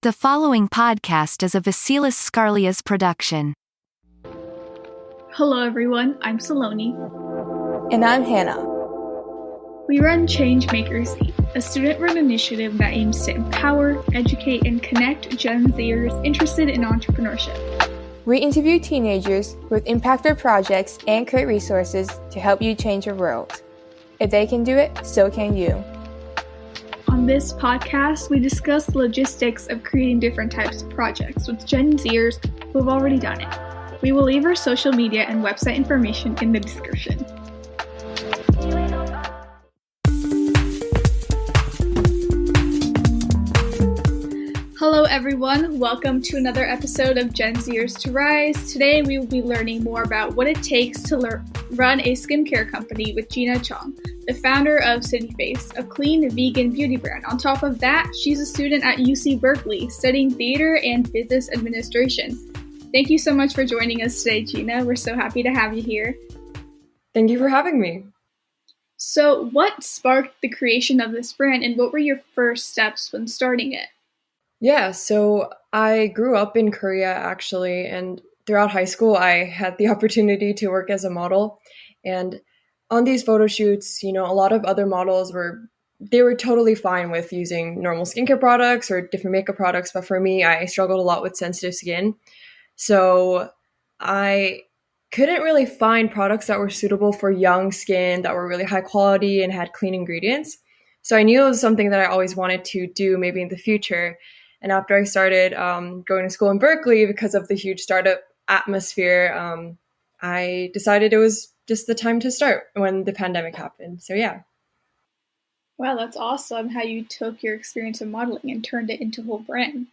The following podcast is a Vasilis Scarlias production. Hello everyone, I'm Saloni. And I'm Hannah. We run Changemakers, a student-run initiative that aims to empower, educate, and connect Gen Zers interested in entrepreneurship. We interview teenagers with impactful projects and create resources to help you change your world. If they can do it, so can you. On this podcast, we discuss the logistics of creating different types of projects with Gen Zers who have already done it. We will leave our social media and website information in the description. Hello everyone, welcome to another episode of Gen Zers to Rise. Today we will be learning more about what it takes to run a skincare company with Jeena Chong, the founder of City Face, a clean vegan beauty brand. On top of that, she's a student at UC Berkeley studying theater and business administration. Thank you so much for joining us today, Jeena. We're so happy to have you here. Thank you for having me. So what sparked the creation of this brand and what were your first steps when starting it? Yeah, so I grew up in Korea actually, and throughout high school, I had the opportunity to work as a model. And on these photo shoots, a lot of other models were totally fine with using normal skincare products or different makeup products. But for me, I struggled a lot with sensitive skin. So I couldn't really find products that were suitable for young skin that were really high quality and had clean ingredients. So I knew it was something that I always wanted to do maybe in the future. And after I started going to school in Berkeley, because of the huge startup atmosphere, I decided it was just the time to start when the pandemic happened. So yeah. Wow, that's awesome how you took your experience of modeling and turned it into a whole brand.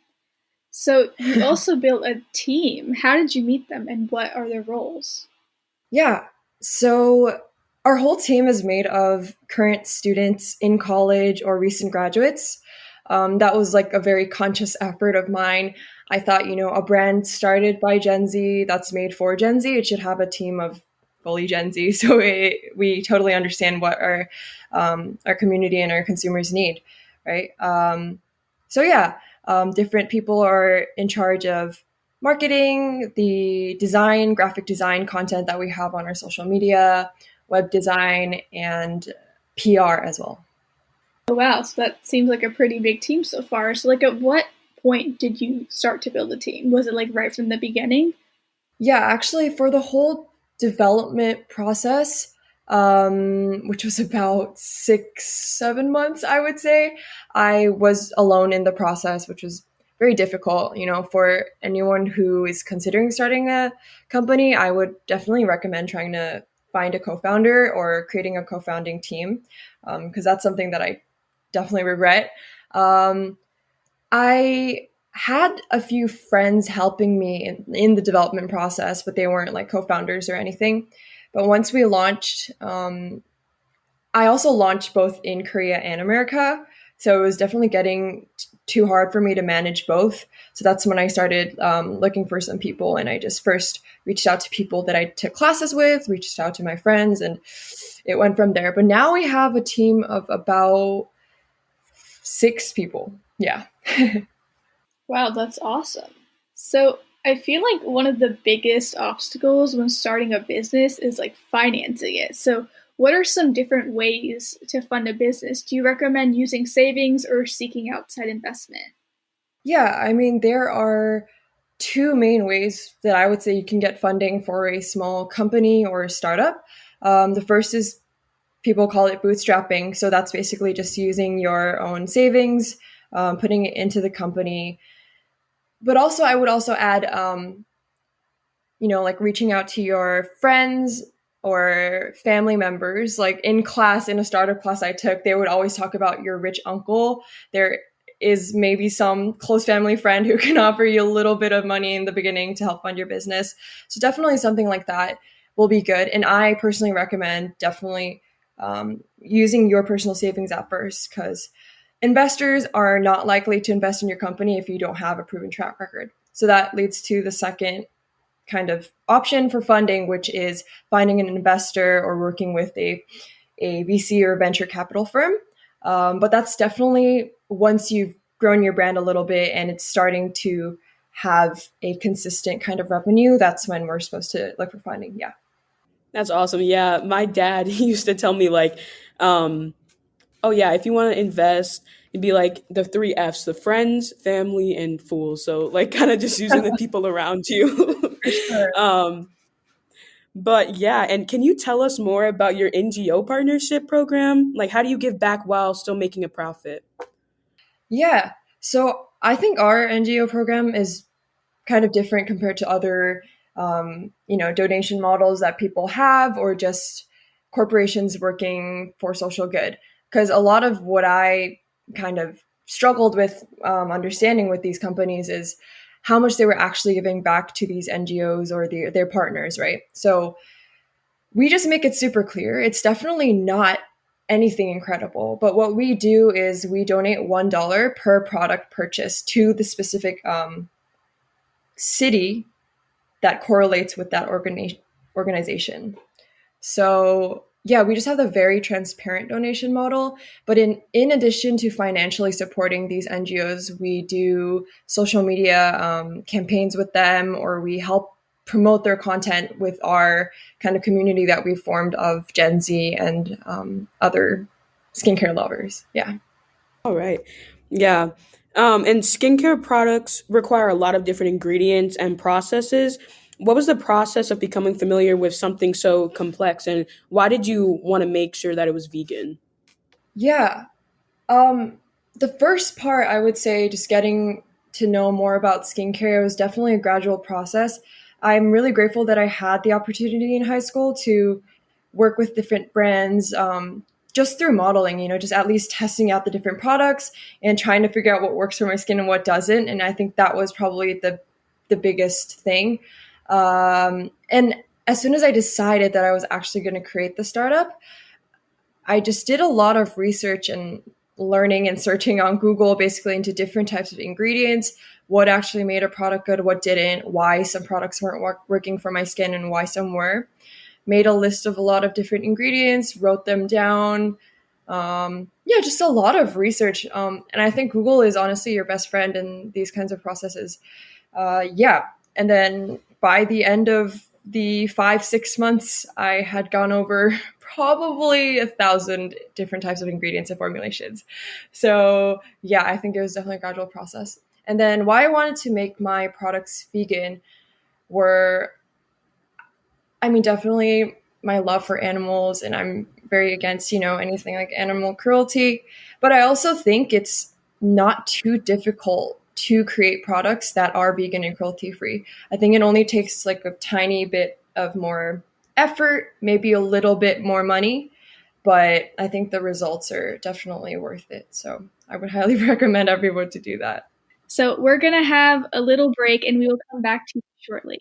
So you also built a team. How did you meet them and what are their roles? Yeah, so our whole team is made of current students in college or recent graduates. That was like a very conscious effort of mine. I thought, a brand started by Gen Z that's made for Gen Z, it should have a team of fully Gen Z. So we totally understand what our community and our consumers need, right? Different people are in charge of marketing, the design, graphic design content that we have on our social media, web design, and PR as well. Oh, wow, so that seems like a pretty big team so far. So at what point did you start to build a team? Was it right from the beginning? Yeah, actually for the whole development process, which was about 6-7 months, I would say, I was alone in the process, which was very difficult. For anyone who is considering starting a company, I would definitely recommend trying to find a co-founder or creating a co-founding team, because that's something that I definitely regret. I had a few friends helping me in the development process, but they weren't co-founders or anything. But once we launched, I also launched both in Korea and America. So it was definitely getting too hard for me to manage both. So that's when I started looking for some people. And I just first reached out to people that I took classes with, reached out to my friends, and it went from there. But now we have a team of about 6 people. Yeah. Wow, that's awesome. So I feel like one of the biggest obstacles when starting a business is financing it. So what are some different ways to fund a business? Do you recommend using savings or seeking outside investment? Yeah, I mean, there are 2 main ways that I would say you can get funding for a small company or a startup. The first is, people call it bootstrapping. So that's basically just using your own savings, putting it into the company. But also, I would also add, reaching out to your friends or family members. In class, in a startup class I took, they would always talk about your rich uncle. There is maybe some close family friend who can offer you a little bit of money in the beginning to help fund your business. So definitely something like that will be good. And I personally recommend definitely using your personal savings at first, because investors are not likely to invest in your company if you don't have a proven track record. So that leads to the second kind of option for funding, which is finding an investor or working with a VC or venture capital firm. But that's definitely once you've grown your brand a little bit and it's starting to have a consistent kind of revenue, that's when we're supposed to look for funding. Yeah. That's awesome. Yeah, my dad he used to tell me like, oh yeah, if you want to invest, it'd be like the three F's: the friends, family, and fools. So like, kind of just using the people around you. For sure. um, but yeah, and can you tell us more about your NGO partnership program? Like, how do you give back while still making a profit? Yeah. So I think our NGO program is kind of different compared to other, donation models that people have or just corporations working for social good. Because a lot of what I kind of struggled with understanding with these companies is how much they were actually giving back to these NGOs or their partners, right? So we just make it super clear. It's definitely not anything incredible, but what we do is we donate $1 per product purchase to the specific city that correlates with that organization. So yeah, we just have a very transparent donation model. But in addition to financially supporting these NGOs, we do social media campaigns with them, or we help promote their content with our kind of community that we've formed of Gen Z and other skincare lovers. Yeah. All right. Yeah. And skincare products require a lot of different ingredients and processes. What was the process of becoming familiar with something so complex, and why did you want to make sure that it was vegan? Yeah. Um, the first part, I would say, just getting to know more about skincare was definitely a gradual process. I'm really grateful that I had the opportunity in high school to work with different brands just through modeling, just at least testing out the different products and trying to figure out what works for my skin and what doesn't. And I think that was probably the biggest thing. And as soon as I decided that I was actually going to create the startup, I just did a lot of research and learning and searching on Google basically into different types of ingredients, what actually made a product good, what didn't, why some products weren't working for my skin and why some were. Made a list of a lot of different ingredients, wrote them down. Yeah, just a lot of research. And I think Google is honestly your best friend in these kinds of processes. Yeah. And then by the end of the 5-6 months, I had gone over probably 1,000 different types of ingredients and formulations. So yeah, I think it was definitely a gradual process. And then why I wanted to make my products vegan were, I mean, definitely my love for animals, and I'm very against, anything like animal cruelty. But I also think it's not too difficult to create products that are vegan and cruelty free. I think it only takes like a tiny bit of more effort, maybe a little bit more money, but I think the results are definitely worth it. So I would highly recommend everyone to do that. So we're going to have a little break and we will come back to you shortly.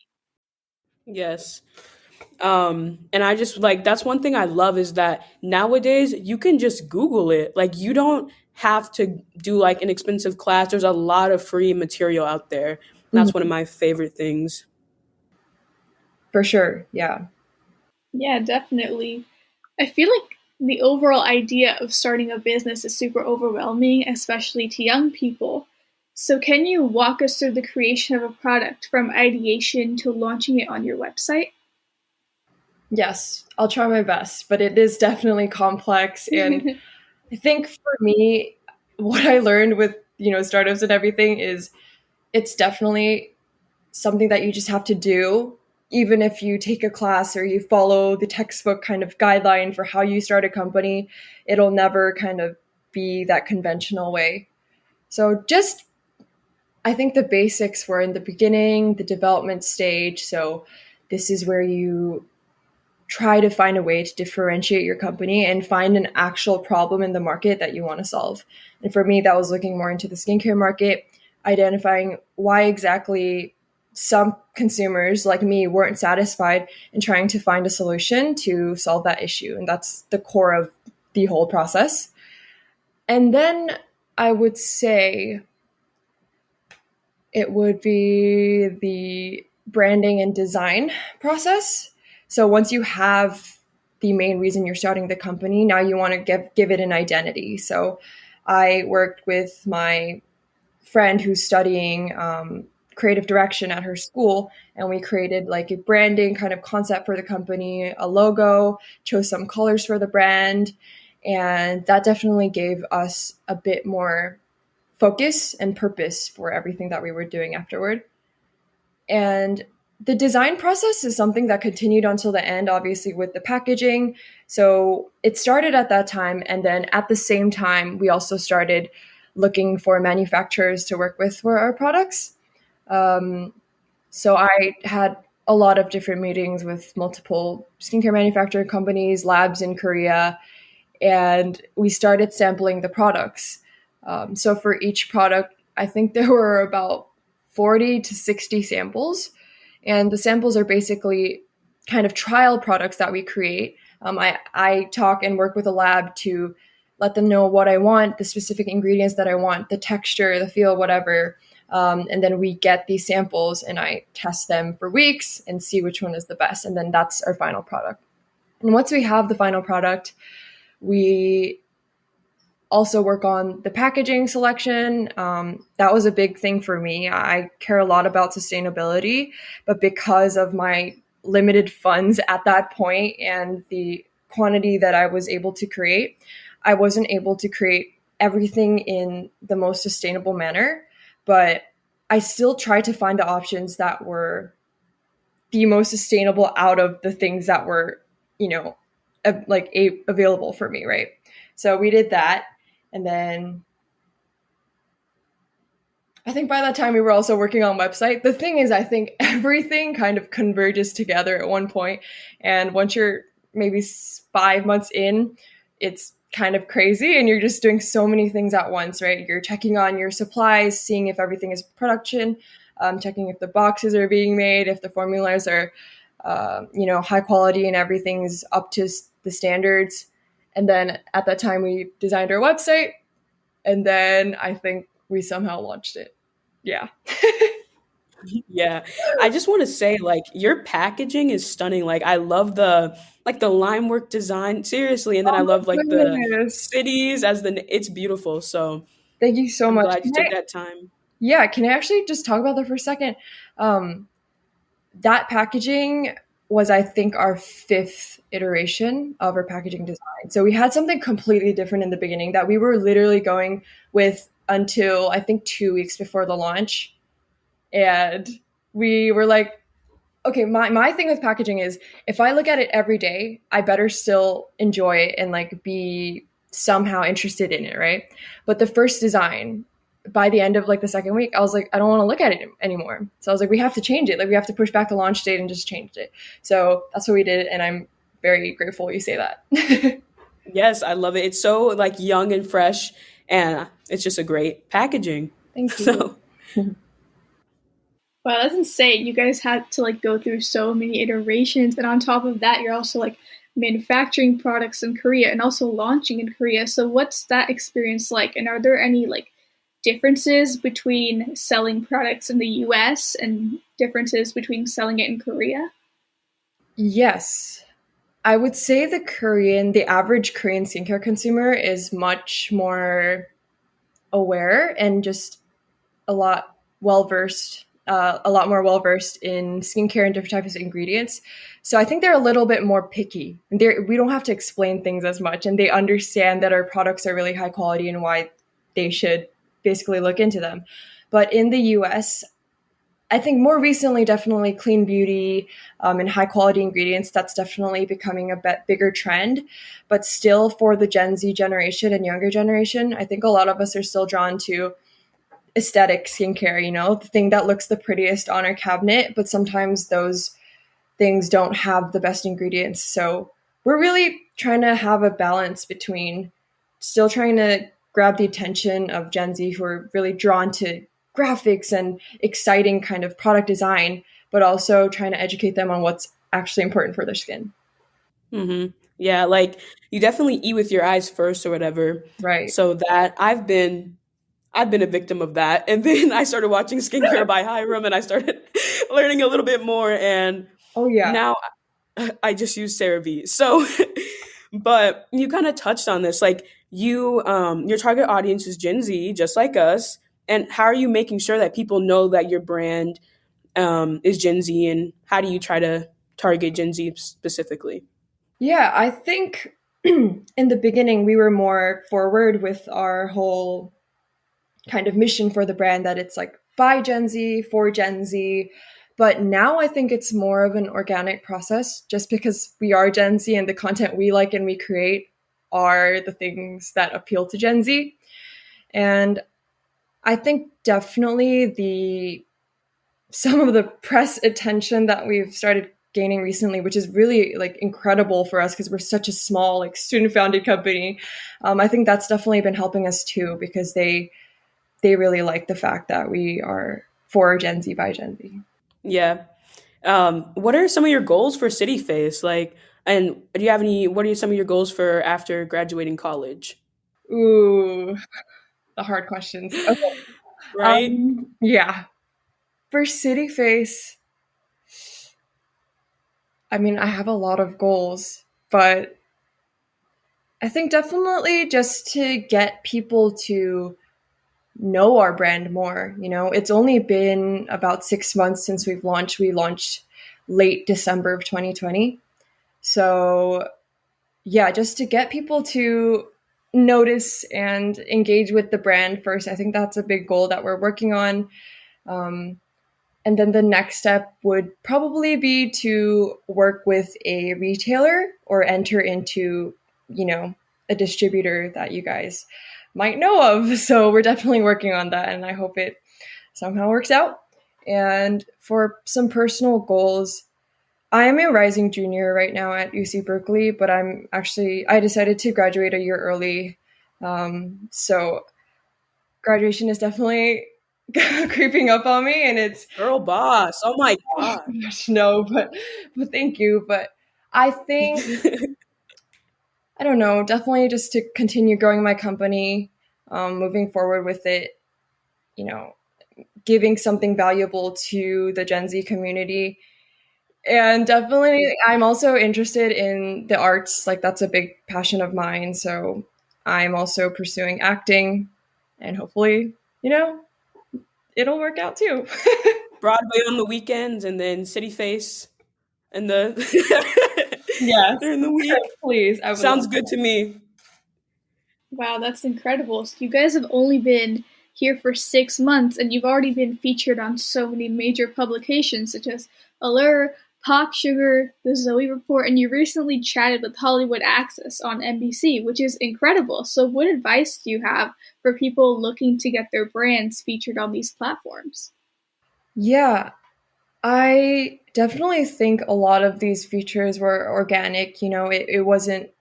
Yes. And I just like that's one thing I love is that nowadays you can just Google it. Like you don't have to do like an expensive class. There's a lot of free material out there. That's one of Mhm. my favorite things. For sure. Yeah. Yeah, definitely. I feel like the overall idea of starting a business is super overwhelming, especially to young people. So, can you walk us through the creation of a product from ideation to launching it on your website? Yes, I'll try my best, but it is definitely complex. And I think for me, what I learned with, startups and everything is it's definitely something that you just have to do. Even if you take a class or you follow the textbook kind of guideline for how you start a company, it'll never kind of be that conventional way. So just, I think the basics were in the beginning, the development stage. So this is where you try to find a way to differentiate your company and find an actual problem in the market that you want to solve. And for me, that was looking more into the skincare market, identifying why exactly some consumers like me weren't satisfied and trying to find a solution to solve that issue. And that's the core of the whole process. And then I would say it would be the branding and design process. So once you have the main reason you're starting the company, now you want to give it an identity. So I worked with my friend who's studying creative direction at her school, and we created like a branding kind of concept for the company, a logo, chose some colors for the brand, and that definitely gave us a bit more focus and purpose for everything that we were doing afterward. And the design process is something that continued until the end, obviously, with the packaging. So it started at that time. And then at the same time, we also started looking for manufacturers to work with for our products. Um, so I had a lot of different meetings with multiple skincare manufacturing companies, labs in Korea, and we started sampling the products. So for each product, I think there were about 40 to 60 samples. And the samples are basically kind of trial products that we create. I talk and work with a lab to let them know what I want, the specific ingredients that I want, the texture, the feel, whatever. And then we get these samples and I test them for weeks and see which one is the best. And then that's our final product. And once we have the final product, we also work on the packaging selection. That was a big thing for me. I care a lot about sustainability, but because of my limited funds at that point and the quantity that I was able to create, I wasn't able to create everything in the most sustainable manner. But I still tried to find the options that were the most sustainable out of the things that were, available for me, right? So we did that. And then I think by that time we were also working on website. The thing is, I think everything kind of converges together at one point. And once you're maybe 5 months in, it's kind of crazy and you're just doing so many things at once, right? You're checking on your supplies, seeing if everything is production, checking if the boxes are being made, if the formulas are, high quality and everything's up to the standards. And then at that time, we designed our website. And then I think we somehow launched it. Yeah. Yeah. I just want to say, like, your packaging is stunning. Like, I love the line work design, seriously. And then Oh I love my like the goodness. cities it's beautiful. So Thank you so I'm much. glad you took that time. Yeah, can I actually just talk about that for a second? Um, that packaging was, I think, our fifth iteration of our packaging design. So we had something completely different in the beginning that we were literally going with until I think 2 weeks before the launch. And we were like, okay, my thing with packaging is if I look at it every day, I better still enjoy it and like be somehow interested in it, right? But the first design, by the end of like the second week, I was like, I don't want to look at it anymore. So I was like, we have to change it. Like we have to push back the launch date and just change it. So that's what we did, and I'm very grateful you say that. Yes, I love it. It's so like young and fresh, and it's just a great packaging. Thank you. So Wow, that's insane. You guys had to like go through so many iterations, and on top of that, you're also like manufacturing products in Korea and also launching in Korea. So what's that experience like? And are there any like differences between selling products in the US and differences between selling it in Korea? Yes. I would say the average Korean skincare consumer is much more aware and just a lot a lot more well versed in skincare and different types of ingredients. So I think they're a little bit more picky. We don't have to explain things as much, and they understand that our products are really high quality and why they should basically look into them. But in the US, I think more recently, definitely clean beauty and high quality ingredients, that's definitely becoming a bit bigger trend. But still, for the Gen Z generation and younger generation, I think a lot of us are still drawn to aesthetic skincare, the thing that looks the prettiest on our cabinet, but sometimes those things don't have the best ingredients. So we're really trying to have a balance between still trying to grab the attention of Gen Z who are really drawn to graphics and exciting kind of product design, but also trying to educate them on what's actually important for their skin. yeah, like you definitely eat with your eyes first or whatever. Right. So that I've been a victim of that. And then I started watching Skincare by Hiram and I started learning a little bit more. And Oh, yeah. now I just use CeraVe. So, but you kind of touched on this. Like your target audience is Gen Z, just like us. And how are you making sure that people know that your brand is Gen Z, and how do you try to target Gen Z specifically? Yeah, I think in the beginning we were more forward with our whole kind of mission for the brand, that it's like by Gen Z for Gen Z. But now I think it's more of an organic process, just because we are Gen Z and the content we like and we create are the things that appeal to Gen Z. And I think definitely the some of the press attention that we've started gaining recently, which is really like incredible for us because we're such a small like student founded company. I think that's definitely been helping us too, because they really like the fact that we are for Gen Z by Gen Z. Yeah. What are some of your goals for City Face? Like, and do you have any? What are some of your goals for after graduating college? Ooh, the hard questions. Okay. Right. Yeah. For City Face, I mean, I have a lot of goals, but I think definitely just to get people to know our brand more. You know, it's only been about 6 months since we've launched. We launched late December of 2020. So, yeah, just to get people to notice and engage with the brand first, I think that's a big goal that we're working on. Um, and then the next step would probably be to work with a retailer or enter into, you know, a distributor that you guys might know of. So we're definitely working on that, and I hope it somehow works out. And for some personal goals, I am a rising junior right now at UC Berkeley, but I decided to graduate a year early. So graduation is definitely creeping up on me, and it's Girl boss. Oh my oh god. gosh, no, but thank you. But I think I don't know, definitely just to continue growing my company, moving forward with it, you know, giving something valuable to the Gen Z community. And definitely, I'm also interested in the arts. Like, that's a big passion of mine. So I'm also pursuing acting, and hopefully, you know, it'll work out too. Broadway on the weekends, and then City Face and the Yes, during the week. please. I would love Sounds good to me. Wow, that's incredible. So you guys have only been here for 6 months and you've already been featured on so many major publications such as Allure, Pop Sugar, The Zoe Report, and you recently chatted with Hollywood Access on NBC, which is incredible. So what advice do you have for people looking to get their brands featured on these platforms? Yeah, I definitely think a lot of these features were organic. You know, it wasn't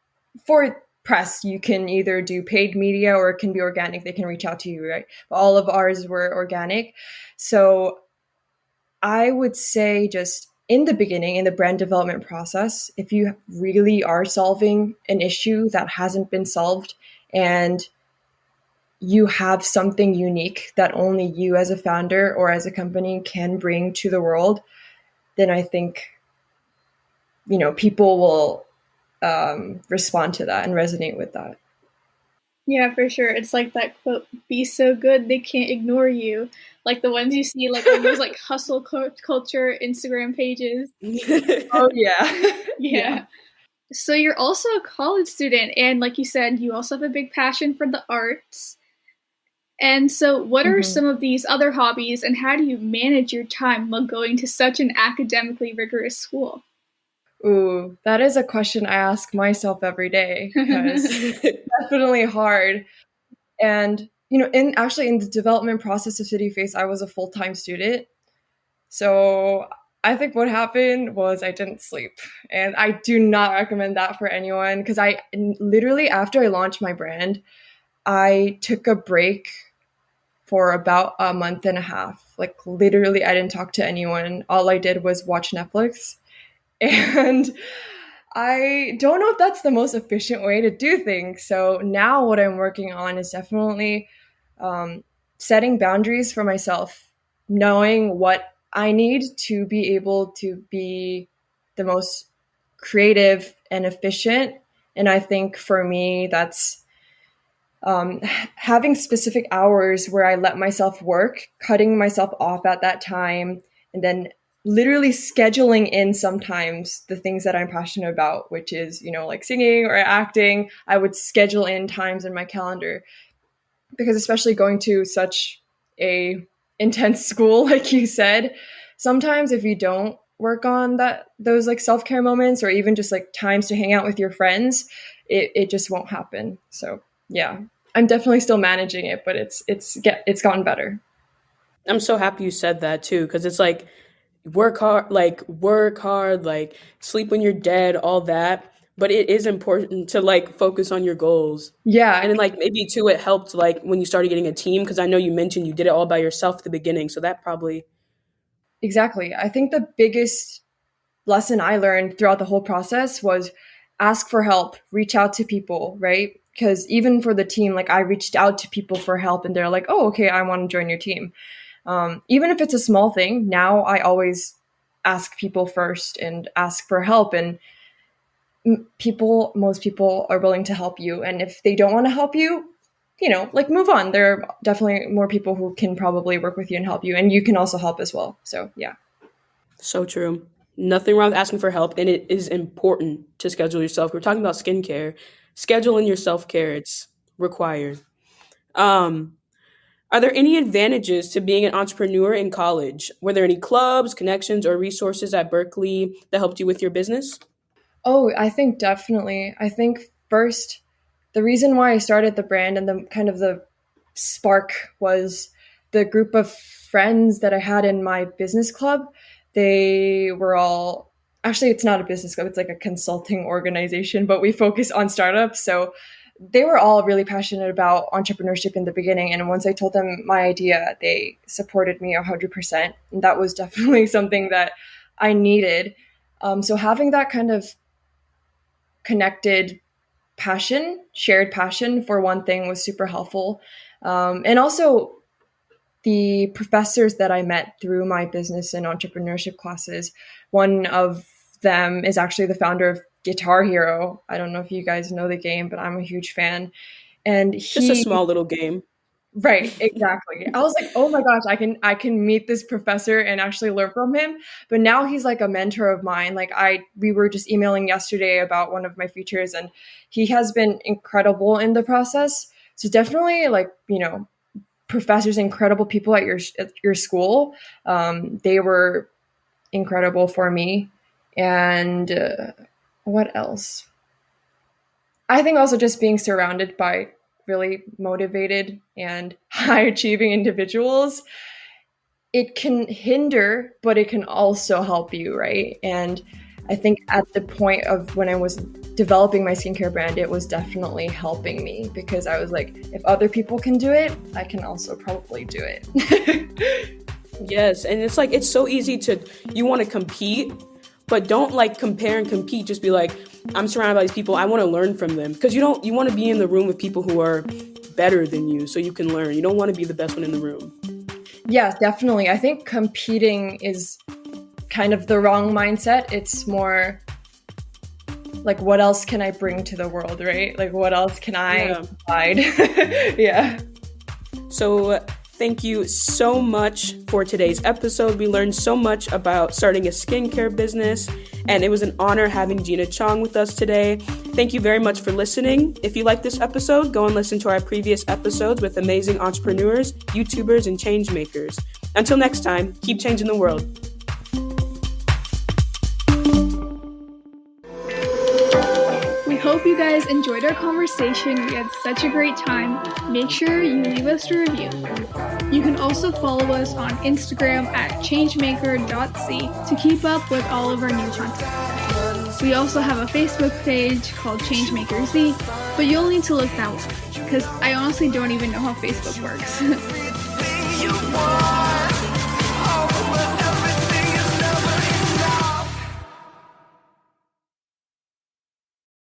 for press. You can either do paid media or it can be organic. They can reach out to you, right? But all of ours were organic. So I would say, just in the beginning, in the brand development process, if you really are solving an issue that hasn't been solved and you have something unique that only you as a founder or as a company can bring to the world, then I think, you know, people will respond to that and resonate with that. Yeah, for sure. It's like that quote, be so good they can't ignore you. Like the ones you see like on those like culture Instagram pages. Oh yeah. Yeah. Yeah. So you're also a college student, and like you said, you also have a big passion for the arts. And so, what are Mhm. some of these other hobbies, and how do you manage your time while going to such an academically rigorous school? Ooh, that is a question I ask myself every day, because definitely hard. And you know, in the development process of City Face, I was a full-time student. So I think what happened was I didn't sleep. And I do not recommend that for anyone, because I literally, after I launched my brand, I took a break for about a month and a half. Like, literally, I didn't talk to anyone. All I did was watch Netflix. And I don't know if that's the most efficient way to do things. So now what I'm working on is definitely um, setting boundaries for myself, knowing what I need to be able to be the most creative and efficient. And I think for me, that's Having specific hours where I let myself work, cutting myself off at that time, and then literally scheduling in sometimes the things that I'm passionate about, which is, like singing or acting. I would schedule in times in my calendar, because especially going to such a intense school, like you said, sometimes if you don't work on those like self-care moments, or even just like times to hang out with your friends, it just won't happen. So yeah, I'm definitely still managing it, but it's gotten better. I'm so happy you said that too, because it's like work hard, like sleep when you're dead, all that. But it is important to like focus on your goals. Yeah, And then like maybe too, it helped like when you started getting a team, because I know you mentioned you did it all by yourself at the beginning. So that probably. exactly. I think the biggest lesson I learned throughout the whole process was ask for help, reach out to people, right? Because even for the team, like I reached out to people for help, and they're like, oh, okay, I want to join your team. Even if it's a small thing, now I always ask people first and ask for help. And most people are willing to help you. And if they don't want to help you, like move on. There are definitely more people who can probably work with you and help you. And you can also help as well. So yeah. So true. Nothing wrong with asking for help, and it is important to schedule yourself. We're talking about skincare. Scheduling your self-care, it's required. Um, are there any advantages to being an entrepreneur in college? Were there any clubs, connections, or resources at Berkeley that helped you with your business? Oh, I think definitely. I think first, the reason why I started the brand and the kind of the spark was the group of friends that I had in my business club. They were all actually, it's not a business club, it's like a consulting organization, but we focus on startups. So they were all really passionate about entrepreneurship in the beginning. And once I told them my idea, they supported me 100%. And that was definitely something that I needed. So having that kind of connected passion, shared passion for one thing was super helpful. And also the professors that I met through my business and entrepreneurship classes, one of them is actually the founder of Guitar Hero. I don't know if you guys know the game, but I'm a huge fan. And Just a small little game. right, exactly. I was like, oh my gosh, I can meet this professor and actually learn from him. But now he's like a mentor of mine. Like we were just emailing yesterday about one of my features, and he has been incredible in the process. So definitely like, professors, incredible people at your school. They were incredible for me. And what else? I think also just being surrounded by really motivated and high achieving individuals, it can hinder, but it can also help you, right? And I think at the point of when I was developing my skincare brand, it was definitely helping me, because I was like, if other people can do it, I can also probably do it. Yes, and it's like it's so easy you want to compete, but don't like compare and compete. Just be like, I'm surrounded by these people, I want to learn from them, because you want to be in the room with people who are better than you so you can learn. You don't want to be the best one in the room. Yeah, definitely. I think competing is kind of the wrong mindset. It's more like, what else can I bring to the world, right? Like, what else can I provide? Yeah. So thank you so much for today's episode. We learned so much about starting a skincare business, and it was an honor having Jeena Chong with us today. Thank you very much for listening. If you like this episode, go and listen to our previous episodes with amazing entrepreneurs, YouTubers, and change makers. Until next time, keep changing the world. We hope you guys enjoyed our conversation. We had such a great time. Make sure you leave us a review. You can also follow us on Instagram at changemaker.c to keep up with all of our new content. We also have a Facebook page called Changemaker Z, but you'll need to look that one, because I honestly don't even know how Facebook works.